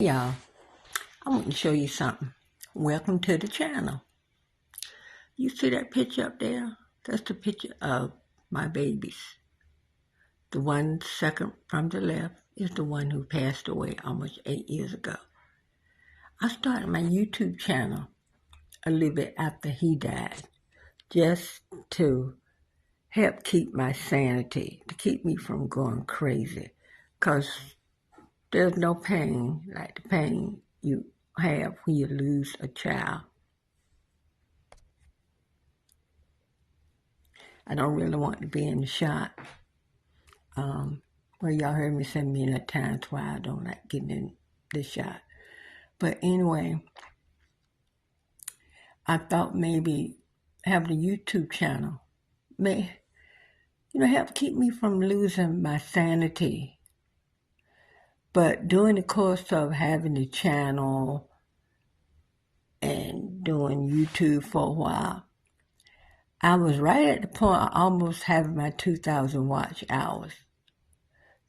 Y'all, I want to show you something. Welcome to the channel. You see that picture up there? That's the picture of my babies. The one second from the left is the one who passed away almost 8 years ago. I started my YouTube channel a little bit after he died, just to help keep my sanity, to keep me from going crazy. Because there's no pain like the pain you have when you lose a child. I don't really want to be in the shot. Well, y'all heard me say many times why I don't like getting in the shot. But anyway, I thought maybe having a YouTube channel may, help keep me from losing my sanity. But during the course of having the channel and doing YouTube for a while, I was right at the point of almost having my 2,000 watch hours.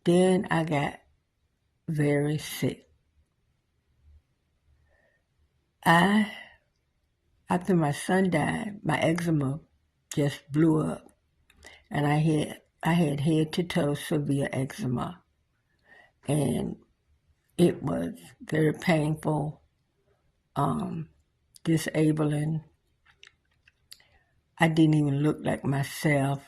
Then I got very sick. After my son died, my eczema just blew up. And I had head to toe severe eczema. And it was very painful, disabling. I didn't even look like myself.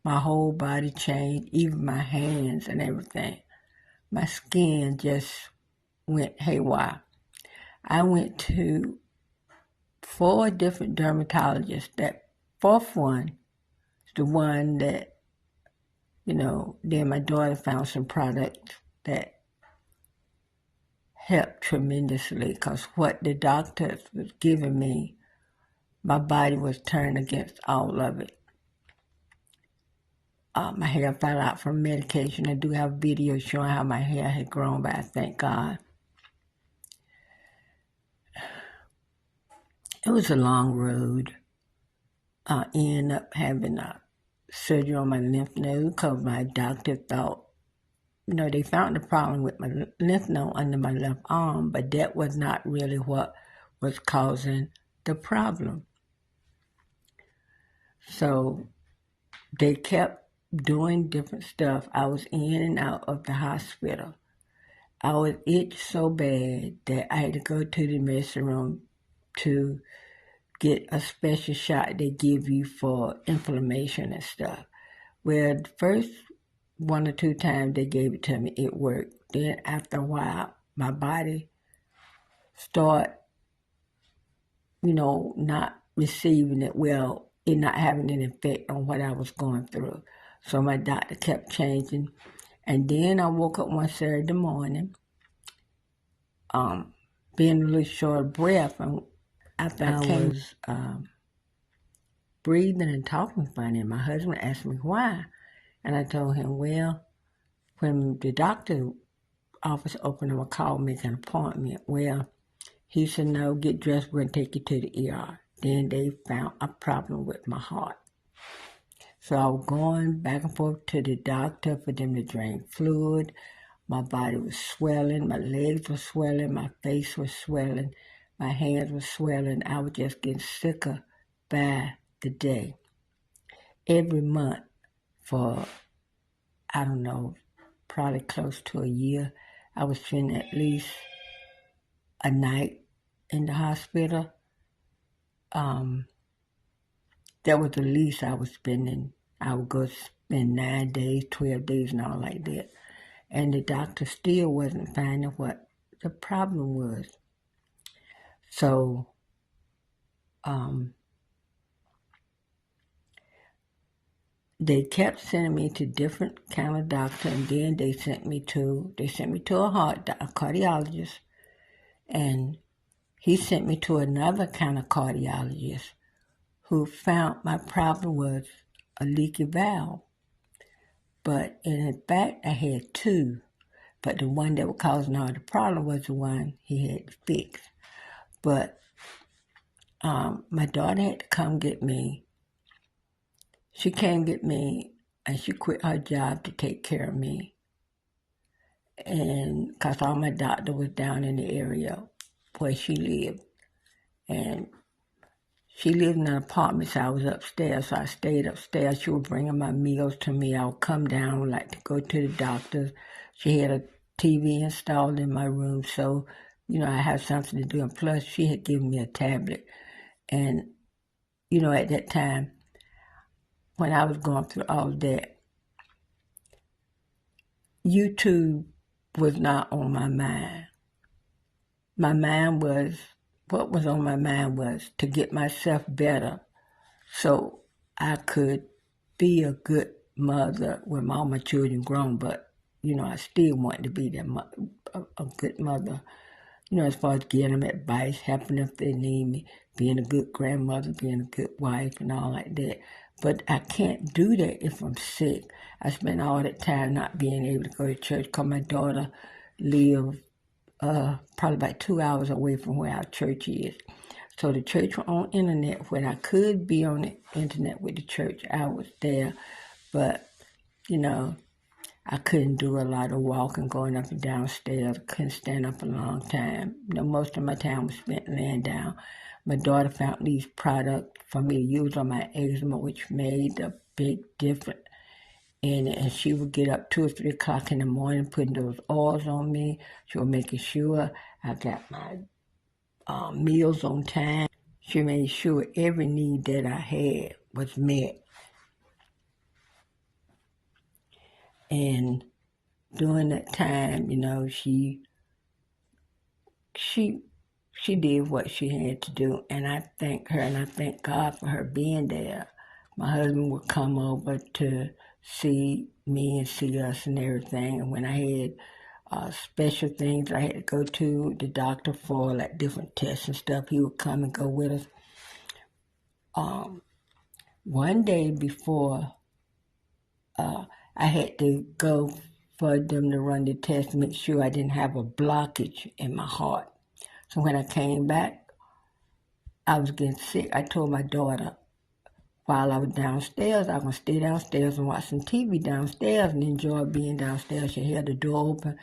My whole body changed, even my hands and everything. My skin just went haywire. I went to 4 different dermatologists. That 4th one is the one that, then my daughter found some products that helped tremendously, because what the doctors was giving me, my body was turned against all of it. My hair fell out from medication. I do have videos showing how my hair had grown back, thank God. It was a long road. I ended up having a surgery on my lymph node because my doctor thought, they found the problem with my lymph node under my left arm, but that was not really what was causing the problem. So they kept doing different stuff. I was in and out of the hospital. I was itched so bad that I had to go to the medicine room to get a special shot they give you for inflammation and stuff. Well, the first 1 or 2 times they gave it to me, it worked. Then after a while, my body started, not receiving it well, it not having an effect on what I was going through. So my doctor kept changing. And then I woke up one Saturday morning, being a little short of breath. And after I was breathing and talking funny, my husband asked me why. And I told him, well, when the doctor office opened up, called me, make an appointment. Well, he said, no, get dressed, we're going to take you to the ER. Then they found a problem with my heart. So I was going back and forth to the doctor for them to drain fluid. My body was swelling, my legs were swelling, my face was swelling, my hands were swelling. I was just getting sicker by the day. Every month for, probably close to a year, I was spending at least a night in the hospital. That was the least I was spending. I would go spend 9 days, 12 days and all like that. And the doctor still wasn't finding what the problem was. So, they kept sending me to different kind of doctor, and then they sent me to a cardiologist, and he sent me to another kind of cardiologist who found my problem was a leaky valve. But in fact, I had 2. But the one that was causing all the problem was the one he had to fix. But my daughter had to come get me. She came get me, and she quit her job to take care of me. and because all my doctor was down in the area where she lived. And she lived in an apartment, so I was upstairs. So I stayed upstairs. She was bringing my meals to me. I would come down, like to go to the doctor. She had a TV installed in my room, so, I had something to do. And plus, she had given me a tablet. And, at that time, when I was going through all of that, YouTube was not on my mind. What was on my mind was to get myself better so I could be a good mother when all my children grown, but, I still wanted to be a good mother, as far as getting them advice, helping them if they need me, being a good grandmother, being a good wife and all like that. But I can't do that if I'm sick. I spend all that time not being able to go to church because my daughter lives probably about 2 hours away from where our church is. So the church was on internet. When I could be on the internet with the church, I was there. But, I couldn't do a lot of walking, going up and down stairs. I couldn't stand up a long time. Most of my time was spent laying down. My daughter found these products for me to use on my eczema, which made a big difference in it. And she would get up 2 or 3 o'clock in the morning, putting those oils on me. She was making sure I got my meals on time. She made sure every need that I had was met. And during that time, she did what she had to do, and I thank her and I thank God for her being there. My husband would come over to see me and see us and everything, and when I had special things I had to go to the doctor for, like different tests and stuff, he would come and go with us. One day before I had to go for them to run the test to make sure I didn't have a blockage in my heart. So when I came back, I was getting sick. I told my daughter while I was downstairs, I was going to stay downstairs and watch some TV downstairs and enjoy being downstairs. She had the door open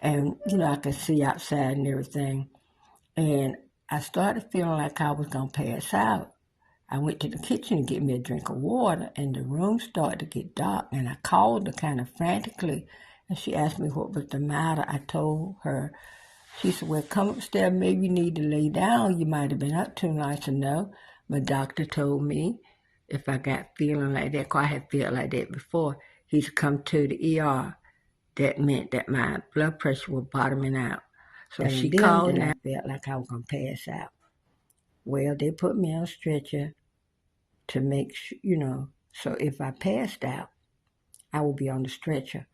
and, I could see outside and everything. And I started feeling like I was going to pass out. I went to the kitchen to get me a drink of water, and the room started to get dark, and I called her kind of frantically, and she asked me what was the matter. I told her. She said, well, come upstairs, maybe you need to lay down. You might have been up too long. I said, no. My doctor told me if I got feeling like that, because I had felt like that before, he said, come to the ER. That meant that my blood pressure was bottoming out. So she called, and I felt like I was going to pass out. Well, they put me on a stretcher to make sure, so if I passed out, I would be on the stretcher.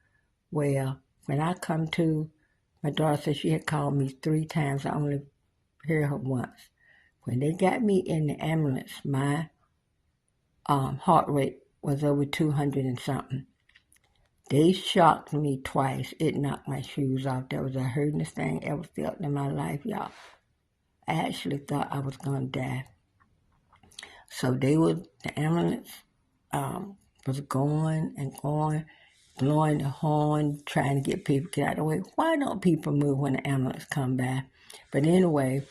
Well, when I come to, my daughter said she had called me 3 times. I only heard her once. When they got me in the ambulance, my heart rate was over 200 and something. They shocked me twice. It knocked my shoes off. That was the hurtingest thing I ever felt in my life, y'all. I actually thought I was going to die. So the ambulance was going and going, blowing the horn, trying to get people to get out of the way. Why don't people move when the ambulance come by? But anyway,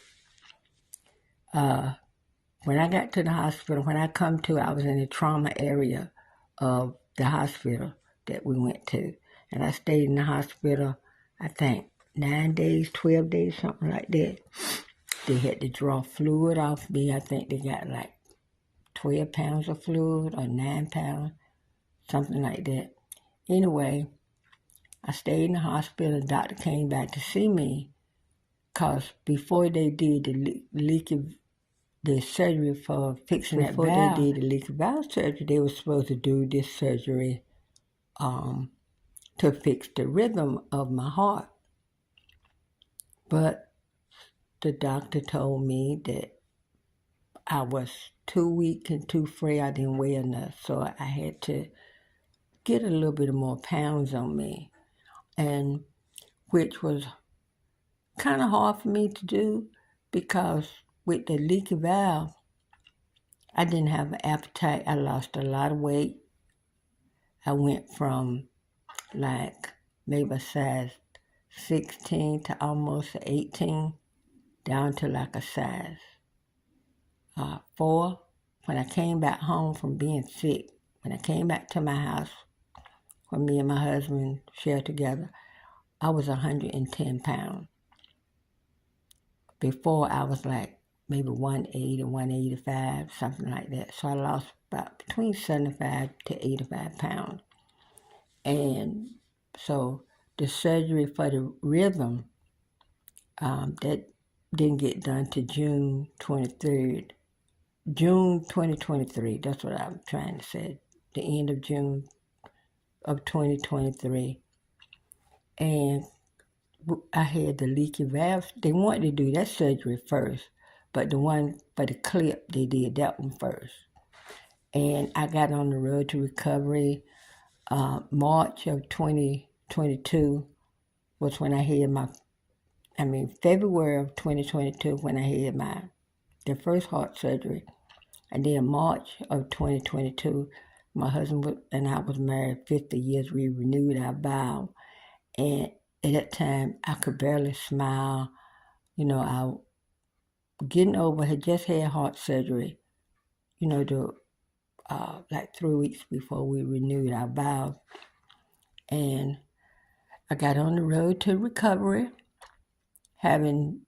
when I got to the hospital, I was in the trauma area of the hospital that we went to. And I stayed in the hospital, I think, 9 days, 12 days, something like that. They had to draw fluid off me. I think they got like 12 pounds of fluid or 9 pounds, something like that. Anyway, I stayed in the hospital. The doctor came back to see me because before they did the surgery for fixing that valve, before they did the leaky valve surgery, they were supposed to do this surgery to fix the rhythm of my heart. But the doctor told me that I was too weak and too frail. I didn't weigh enough, so I had to get a little bit more pounds on me, and which was kind of hard for me to do because with the leaky valve, I didn't have an appetite. I lost a lot of weight. I went from like maybe a size 16 to almost 18, down to like a size 4. When I came back home from being sick, when I came back to my house, when me and my husband shared together, I was 110 pounds. Before, I was like maybe 180, 185, something like that. So I lost about between 75 to 85 pounds. And so the surgery for the rhythm, that didn't get done to June 23rd. June 2023, that's what I'm trying to say. The end of June of 2023. And I had the leaky valve. They wanted to do that surgery first, but the one for the clip, they did that one first. And I got on the road to recovery. March of 2022 was when I had February of 2022 when I had the first heart surgery. And then March of 2022, my husband and I was married 50 years. We renewed our vow. And at that time, I could barely smile. I had just had heart surgery, like 3 weeks before we renewed our vows. And I got on the road to recovery, having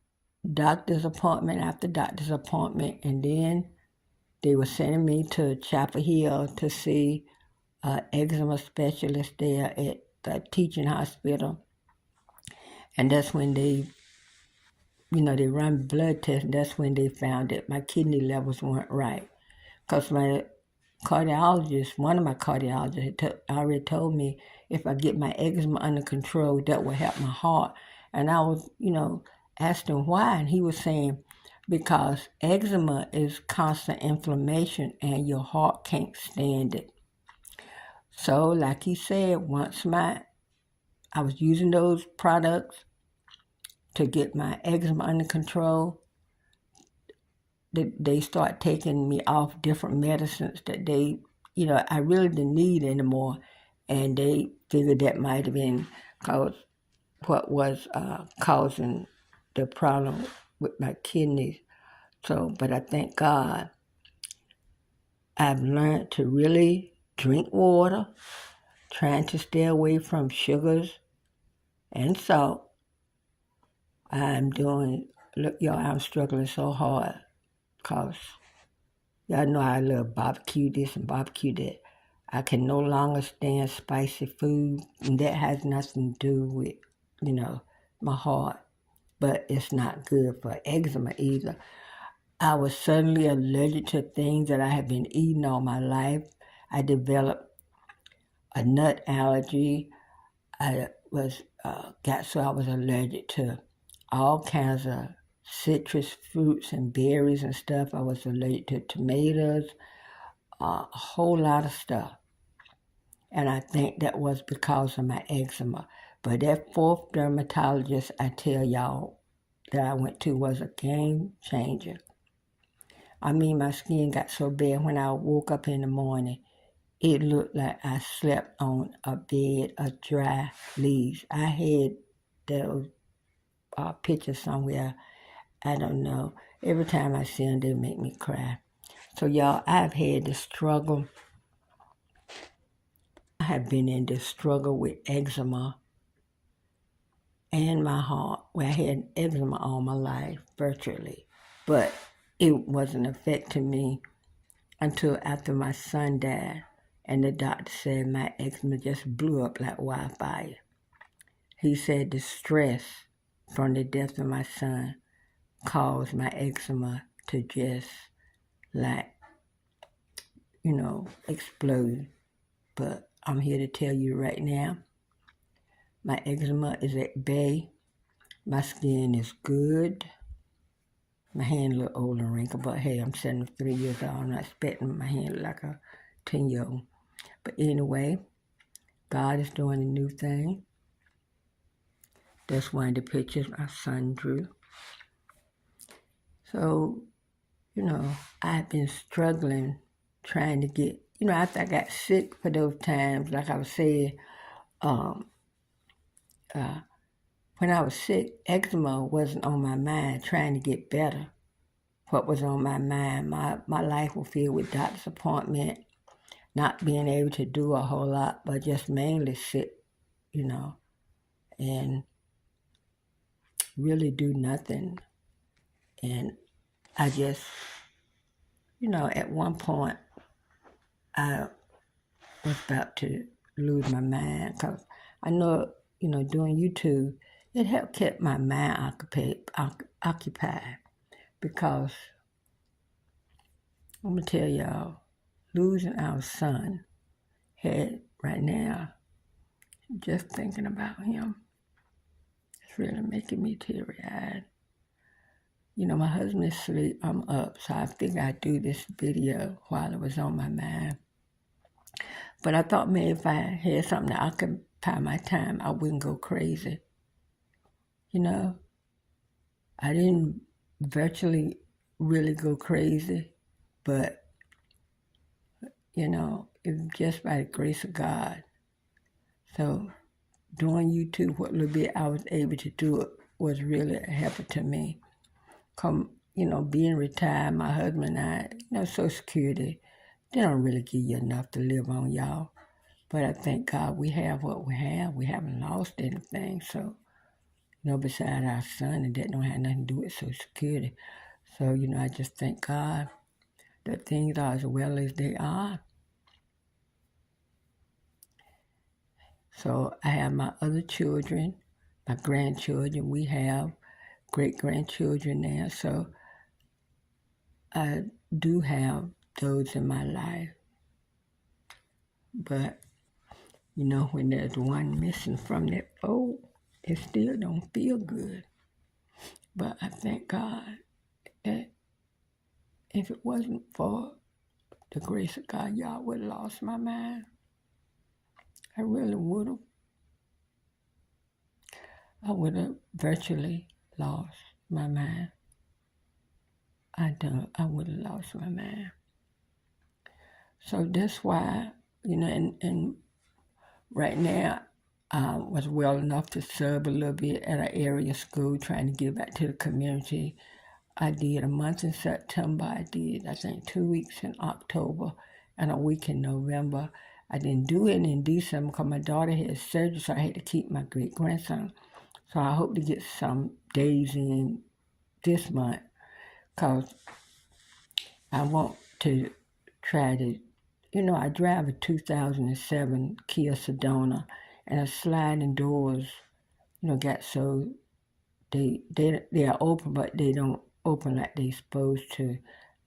doctor's appointment after doctor's appointment. And then they were sending me to Chapel Hill to see an eczema specialist there at the teaching hospital. And that's when they run blood tests. And that's when they found that my kidney levels weren't right. Because my cardiologist, one of my cardiologists, had already told me if I get my eczema under control, that will help my heart. And I was, asked him why. And he was saying, because eczema is constant inflammation and your heart can't stand it. So, like he said, once I was using those products to get my eczema under control, they start taking me off different medicines that I really didn't need anymore. And they figured that might have been what was causing the problem with my kidneys. So, but I thank God I've learned to really drink water, trying to stay away from sugars and salt. I'm struggling so hard because y'all know I love barbecue this and barbecue that. I can no longer stand spicy food, and that has nothing to do with, my heart. But it's not good for eczema either. I was suddenly allergic to things that I had been eating all my life. I developed a nut allergy. I was allergic to all kinds of citrus fruits and berries and stuff. I was allergic to tomatoes, a whole lot of stuff. And I think that was because of my eczema. But that fourth dermatologist I tell y'all that I went to was a game changer. My skin got so bad when I woke up in the morning, it looked like I slept on a bed of dry leaves. I had those pictures somewhere. I don't know. Every time I see them, they make me cry. So y'all, I've had the struggle. I have been in this struggle with eczema and my heart, where I had eczema all my life, virtually. But it wasn't affecting me until after my son died. And the doctor said my eczema just blew up like wildfire. He said the stress from the death of my son caused my eczema to just explode. But I'm here to tell you right now, my eczema is at bay. My skin is good. My hand a little old and wrinkled, but hey, I'm 73 years old. I'm not expecting my hand to look like a 10-year-old. But anyway, God is doing a new thing. That's one of the pictures my son drew. So, I've been struggling trying to get, after I got sick for those times, like I was saying, when I was sick, eczema wasn't on my mind, trying to get better. What was on my mind, my life was filled with doctor's appointment, not being able to do a whole lot, but just mainly sit, and really do nothing. And I just, at one point, I was about to lose my mind because I know, doing YouTube, it helped keep my mind occupied because I'm going to tell y'all, losing our son had right now, just thinking about him, it's really making me teary-eyed. My husband is asleep, I'm up, so I figured I'd do this video while it was on my mind. But I thought maybe if I had something that occupy my time, I wouldn't go crazy. I didn't virtually really go crazy, but, it was just by the grace of God. So doing YouTube, what little bit I was able to do it was really a help to me. Being retired, my husband and I, Social Security, they don't really give you enough to live on, y'all. But I thank God we have what we have. We haven't lost anything. So, beside our son, and that don't have nothing to do with Social Security. So, I just thank God that things are as well as they are. So I have my other children, my grandchildren. We have great-grandchildren now. So I do have those in my life. But, when there's one missing from that fold, it still don't feel good. But I thank God that if it wasn't for the grace of God, y'all would have lost my mind. I really would have. I would have virtually lost my mind. I would have lost my mind. So that's why, and right now, I was well enough to serve a little bit at an area school, trying to give back to the community. I did a month in September. I did, I think, 2 weeks in October and a week in November. I didn't do it in December because my daughter had surgery, so I had to keep my great-grandson. So I hope to get some days in this month because I want to try to, I drive a 2007 Kia Sedona, and the sliding doors, got so they are open, but they don't open like they supposed to.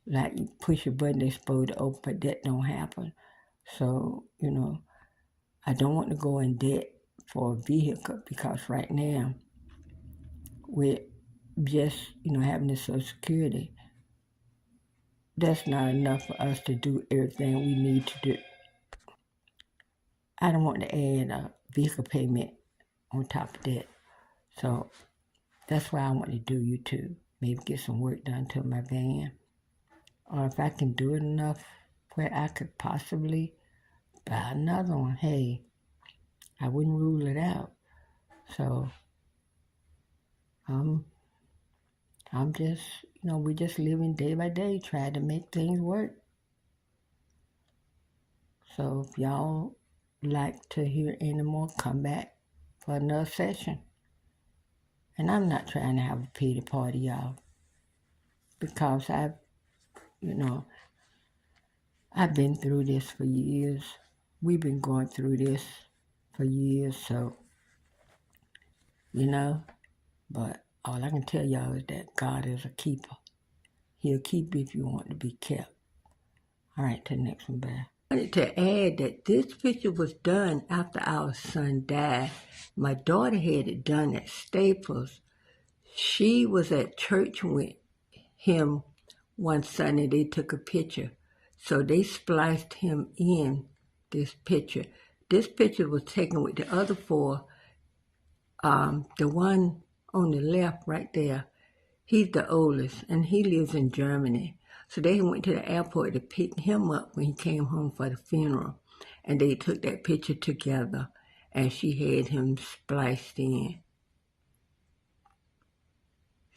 Like you push a button, they're supposed to open, but that don't happen. So, I don't want to go in debt for a vehicle because right now, with just, having the Social Security, that's not enough for us to do everything we need to do. I don't want to add a vehicle payment on top of that. So that's why I want to do YouTube. Maybe get some work done to my van. Or if I can do it enough where I could possibly buy another one, hey, I wouldn't rule it out. So I'm just, we're just living day by day, trying to make things work. So if y'all like to hear any more, come back for another session. And I'm not trying to have a pity party, y'all, because I've been through this for years. We've been going through this for years, so, but all I can tell y'all is that God is a keeper. He'll keep you if you want to be kept. All right, till the next one, bye. I wanted to add that this picture was done after our son died. My daughter had it done at Staples. She was at church with him one Sunday. They took a picture. So they spliced him in this picture. This picture was taken with the other four. The one on the left right there, he's the oldest, and he lives in Germany. So they went to the airport to pick him up when he came home for the funeral. And they took that picture together, and she had him spliced in.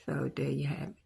So there you have it.